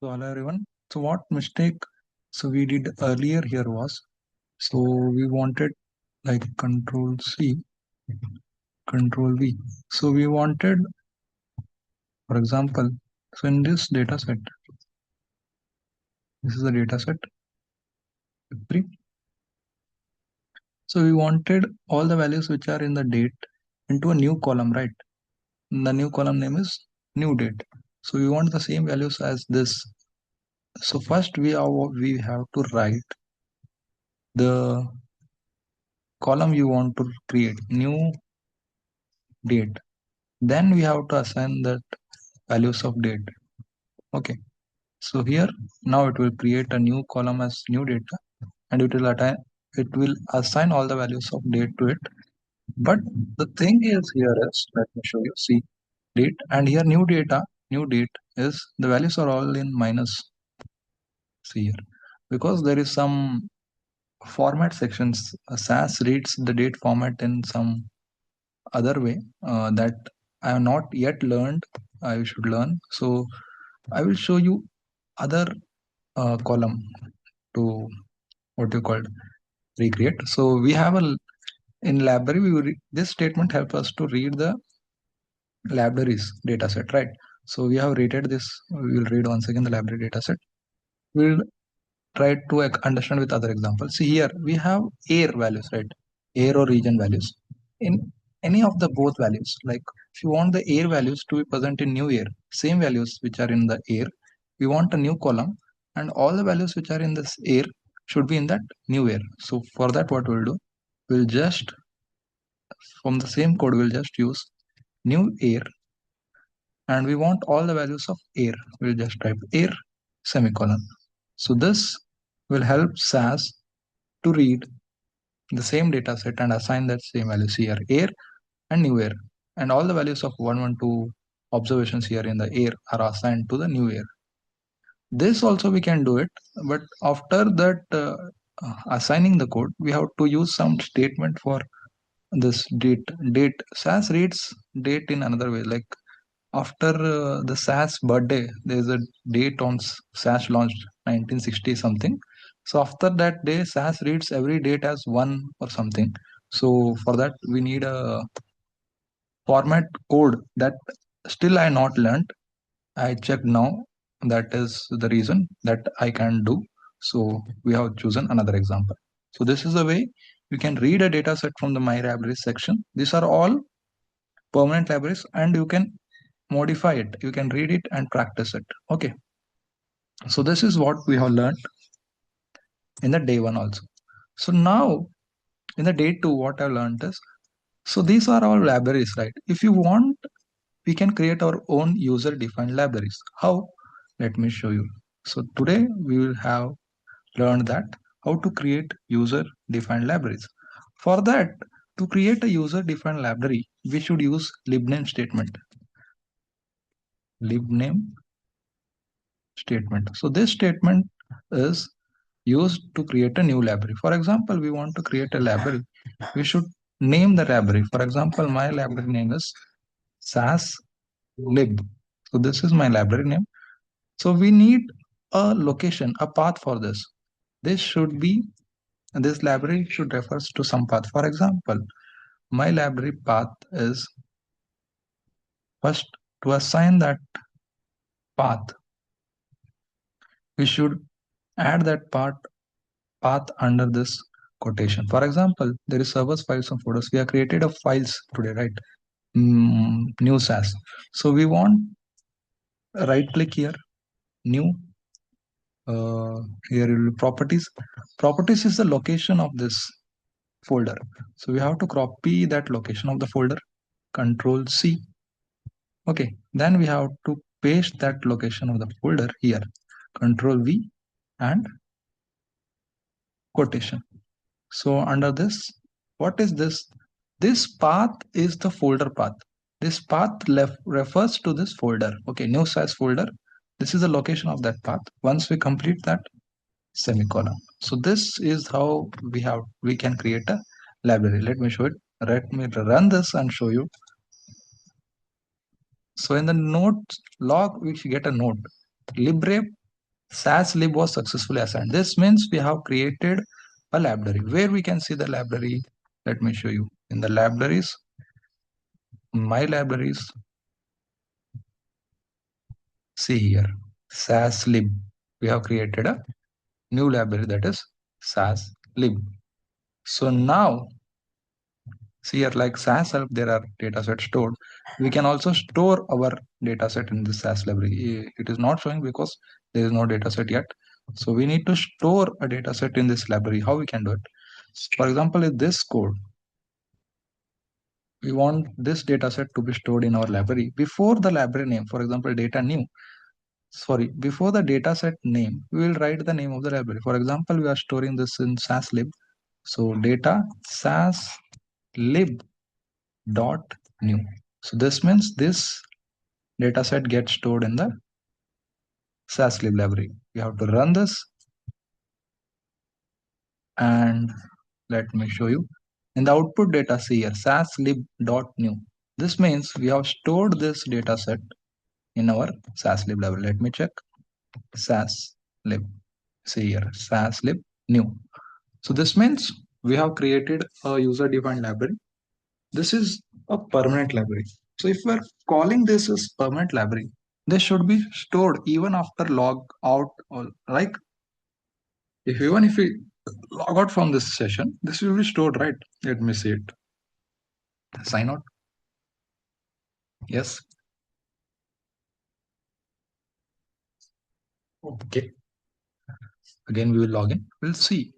So hello everyone. So what mistake we did earlier here was, so we wanted like control C, control V. So we wanted, for example, so in this data set, this is the data set 3. So we wanted all the values which are in the date into a new column, right? And the new column name is new date. So we want the same values as this. So first we have to write the column you want to create, new date. Then we have to assign that values of date. Okay, so here now it will create a new column as new data, and it will assign all the values of date to it. But the thing is here is, let me show you, see, date, and here new date is the values are all in minus. See here, because there is some format sections. SAS reads the date format in some other way that I have not yet learned. I should learn. So I will show you other column to what you called recreate. So we have in library, this statement helps us to read the libraries data set, right? So we have rated this. We will read once again the library data set. We'll try to understand with other examples. See here, we have air values, right? Air or region values. In any of the both values, like if you want the air values to be present in new air, same values which are in the air, we want a new column, and all the values which are in this air should be in that new air. So for that, what we'll do, we'll just, from the same code, we'll just use new air, and we want all the values of air. We'll just type air semicolon. So this will help SAS to read the same data set and assign that same values here, air and new air, and all the values of 112 observations here in the air are assigned to the new air. This also we can do it, but after that assigning the code, we have to use some statement for this date. SAS reads date in another way, like after the SAS birthday, there is a date on SAS launched 1960 something. So after that day, SAS reads every date as 1 or something. So for that, we need a format code that still I not learned. I checked now. That is the reason that I can do. So we have chosen another example. So this is the way you can read a data set from the My Libraries section. These are all permanent libraries, and you can modify it. You can read it and practice it. Okay. So this is what we have learned in the day 1 also. So now in the day 2, what I've learned is, so these are our libraries, right? If you want, we can create our own user defined libraries. How? Let me show you. So today we will have learned that how to create user defined libraries. For that, to create a user defined library, we should use LIBNAME statement. LIBNAME statement. So this statement is used to create a new library. For example, we want to create a library. We should name the library. For example, my library name is SAS lib. So this is my library name. So we need a location, a path for this. This library should refers to some path. For example, my library path is, first to assign that path, we should add that path under this quotation. For example, there is servers, files, and folders. We have created a files today, right? New SAS. So we want right click here, new. Here will be properties. Properties is the location of this folder. So we have to copy that location of the folder. Control C. Okay. Then we have to paste that location of the folder here. Control V and quotation. So under this, what is this? This path is the folder path. This path refers to this folder. Okay, new SAS folder. This is the location of that path. Once we complete that, semicolon. So this is how we can create a library. Let me show it. Let me run this and show you. So in the node log, we should get a node. Libre SAS lib was successfully assigned. This means we have created a library. Where we can see the library? Let me show you. In the libraries, my libraries, see here, SAS lib. We have created a new library, that is SAS lib. So now, see here, like SAS help, there are datasets stored. We can also store our dataset in this SAS library. It is not showing because there is no dataset yet. So we need to store a dataset in this library. How we can do it? For example, in this code, we want this dataset to be stored in our library. Before the library name, for example, data new, sorry, before the dataset name, we will write the name of the library. For example, we are storing this in SAS lib. So data SAS lib dot new. So this means this dataset gets stored in the SAS lib library. We have to run this, and let me show you. In the output data, see here, SAS lib dot new. This means we have stored this dataset in our SAS lib library. Let me check. SAS lib. See here, SAS lib new. So this means we have created a user defined library. This is a permanent library. So if we're calling this as permanent library, this should be stored even after log out, or like if we log out from this session, this will be stored, right? Let me see it. Sign out. Yes. Okay. Again, we will log in. We'll see.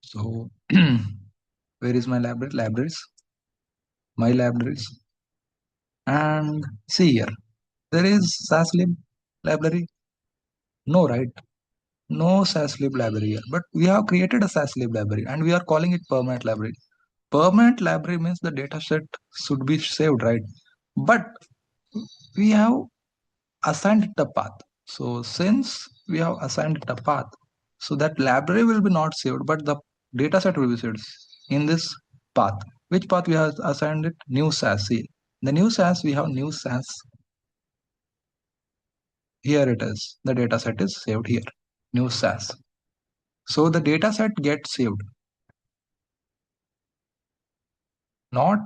So where is my library? Libraries. My libraries. And see here. There is SAS lib library. No, right? No SAS lib library here. But we have created a SAS lib library and we are calling it permanent library. Permanent library means the dataset should be saved, right? But we have assigned it a path. So since we have assigned it a path, so that library will be not saved, but the dataset will be saved in this path. Which path we have assigned it? New SAS. See, the new SAS, we have new SAS. Here it is. The dataset is saved here. New SAS. So the dataset gets saved, not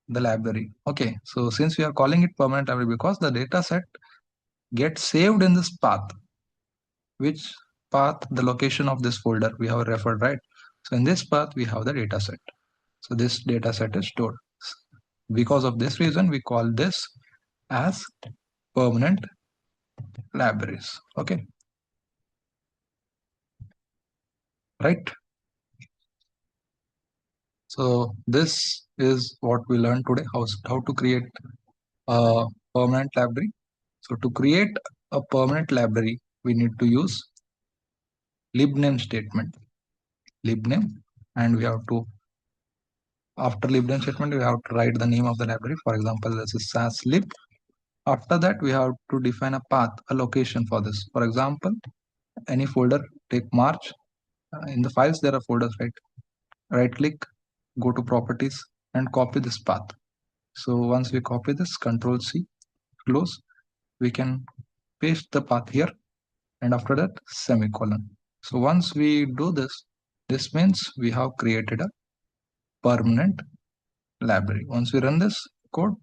the library. Okay. So since we are calling it permanent library, because the dataset gets saved in this path, which path, the location of this folder we have referred, right? So in this path, we have the data set. So this data set is stored. Because of this reason, we call this as permanent libraries. Okay, right? So this is what we learned today, how to create a permanent library. So to create a permanent library, we need to use libname statement, libname, and we have to, after libname statement, we have to write the name of the library. For example, this is SAS lib. After that, we have to define a path, a location for this. For example, any folder, take March. In the files, there are folders, right? Right click, go to properties and copy this path. So once we copy this, Control C, close, we can paste the path here, and after that, semicolon. So once we do this, this means we have created a permanent library. Once we run this code,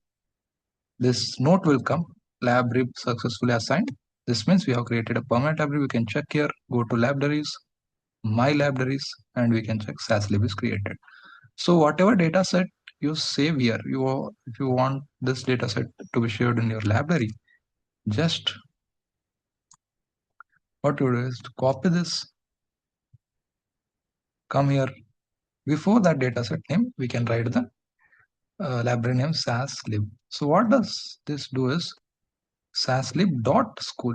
this note will come, library successfully assigned. This means we have created a permanent library. We can check here, go to libraries, my libraries, and we can check SAS lib is created. So whatever data set you save here, if you want this data set to be shared in your library, just what you do is to copy this, come here. Before that data set name, we can write the library name SAS lib. So what does this do is SAS lib dot school.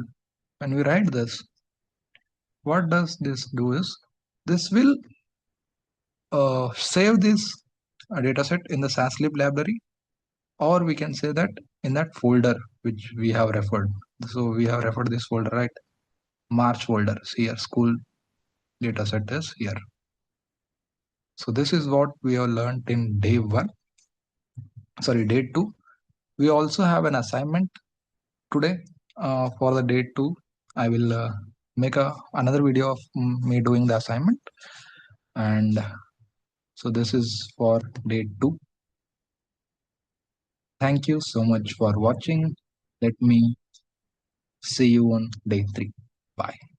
When we write this, what does this do is this will save this dataset in the SAS lib library, or we can say that in that folder which we have referred. So we have referred this folder, right? March folder. See here, school dataset is here. So this is what we have learned in day 1. Sorry, day 2. We also have an assignment today. For the day 2, I will make another video of me doing the assignment. And so this is for day 2. Thank you so much for watching. Let me see you on day 3. Bye.